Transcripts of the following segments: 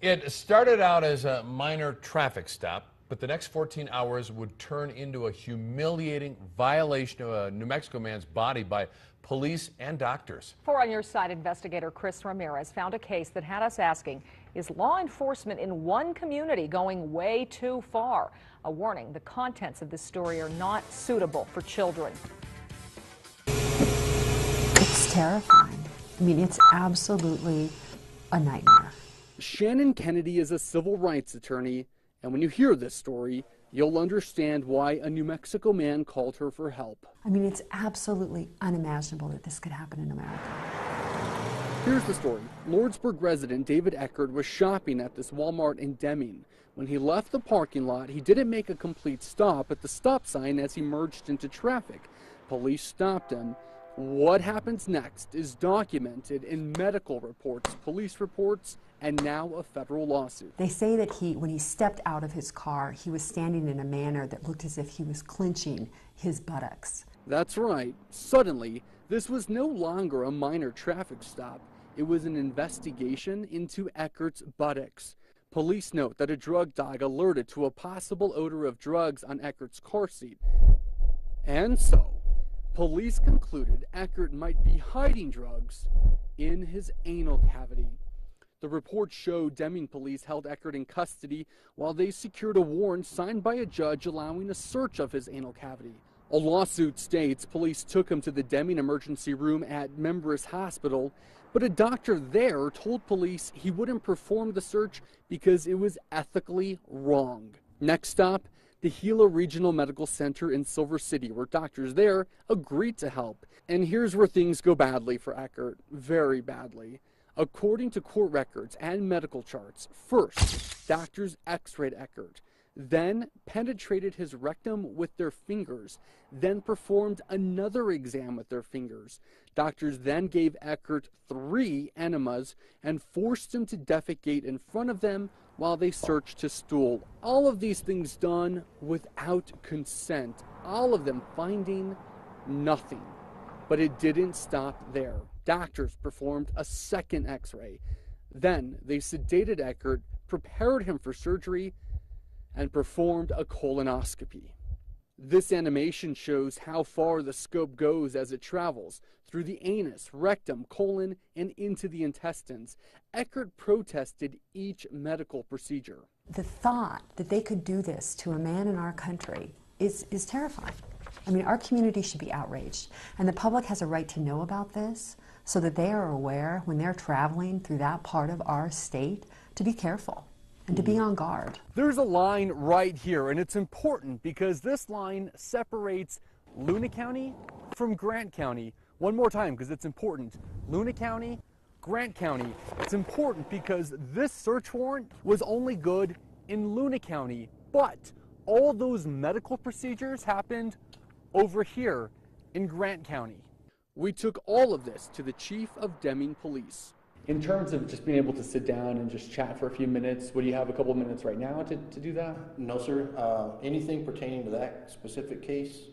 It started out as a minor traffic stop, but the next 14 hours would turn into a humiliating violation of a New Mexico man's body by police and doctors. For On Your Side investigator Chris Ramirez found a case that had us asking, is law enforcement in one community going way too far? A warning, the contents of this story are not suitable for children. It's terrifying. I mean, it's absolutely a nightmare. Shannon Kennedy is a civil rights attorney, and when you hear this story, you'll understand why a New Mexico man called her for help. I mean, it's absolutely unimaginable that this could happen in America. Here's the story. Lordsburg resident David Eckert was shopping at this Walmart in Deming. When he left the parking lot, he didn't make a complete stop at the stop sign as he merged into traffic. Police stopped him. What happens next is documented in medical reports, police reports, and now a federal lawsuit. They say that when he stepped out of his car, he was standing in a manner that looked as if he was clenching his buttocks. That's right. Suddenly, this was no longer a minor traffic stop. It was an investigation into Eckert's buttocks. Police note that a drug dog alerted to a possible odor of drugs on Eckert's car seat. And so, police concluded Eckert might be hiding drugs in his anal cavity. The report showed Deming police held Eckert in custody while they secured a warrant signed by a judge allowing a search of his anal cavity. A lawsuit states police took him to the Deming emergency room at Membris Hospital, but a doctor there told police he wouldn't perform the search because it was ethically wrong. Next stop, the Gila Regional Medical Center in Silver City, where doctors there agreed to help. And here's where things go badly for Eckert, very badly. According to court records and medical charts, first, doctors x-rayed Eckert, then penetrated his rectum with their fingers, then performed another exam with their fingers. Doctors then gave Eckert 3 enemas and forced him to defecate in front of them while they searched his stool. All of these things done without consent, all of them finding nothing. But it didn't stop there. Doctors performed a second x-ray. Then they sedated Eckert, prepared him for surgery, and performed a colonoscopy. This animation shows how far the scope goes as it travels through the anus, rectum, colon, and into the intestines. Eckert protested each medical procedure. The thought that they could do this to a man in our country is terrifying. I mean, our community should be outraged, and the public has a right to know about this so that they are aware when they're traveling through that part of our state to be careful and to be on guard. There's a line right here, and it's important because this line separates Luna County from Grant County. One more time because it's important. Luna County, Grant County. It's important because this search warrant was only good in Luna County, but all those medical procedures happened over here in Grant County. We took all of this to the chief of Deming Police. In terms of just being able to sit down and just chat for a few minutes, would you have a couple of minutes right now to do that? No, sir. Anything pertaining to that specific case,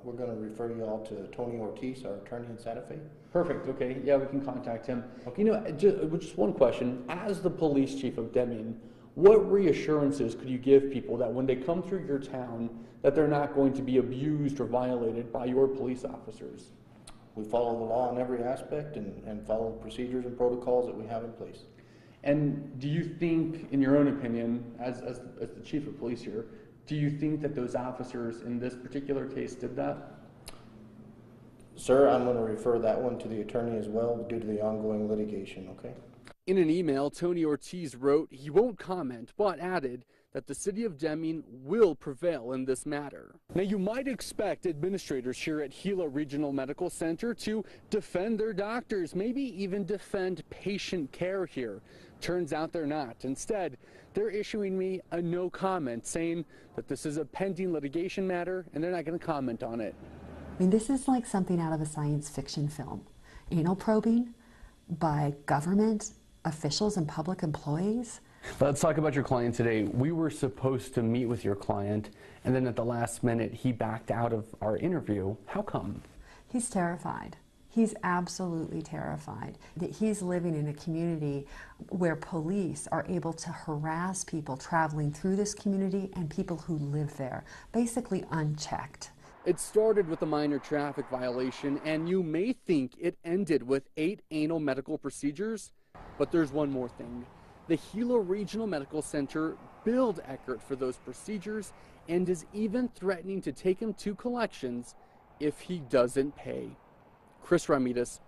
we're going to refer you all to Tony Ortiz, our attorney in Santa Fe. Perfect. Okay. Yeah, we can contact him. Okay. You know, just one question. As the police chief of Deming, what reassurances could you give people that when they come through your town, that they're not going to be abused or violated by your police officers? We follow the law in every aspect and follow the procedures and protocols that we have in place. And do you think, in your own opinion, as the chief of police here, do you think that those officers in this particular case did that? Sir, I'm going to refer that one to the attorney as well due to the ongoing litigation, okay? In an email, Tony Ortiz wrote he won't comment, but added that the city of Deming will prevail in this matter. Now, you might expect administrators here at Gila Regional Medical Center to defend their doctors, maybe even defend patient care here. Turns out they're not. Instead, they're issuing me a no comment, saying that this is a pending litigation matter and they're not going to comment on it. I mean, this is like something out of a science fiction film. Anal probing by government officials and public employees. Let's talk about your client today. We were supposed to meet with your client, and then at the last minute, he backed out of our interview. How come? He's terrified. He's absolutely terrified that he's living in a community where police are able to harass people traveling through this community and people who live there, basically unchecked. It started with a minor traffic violation, and you may think it ended with 8 anal medical procedures, but there's one more thing. The Gila Regional Medical Center billed Eckert for those procedures and is even threatening to take him to collections if he doesn't pay. Chris Ramirez,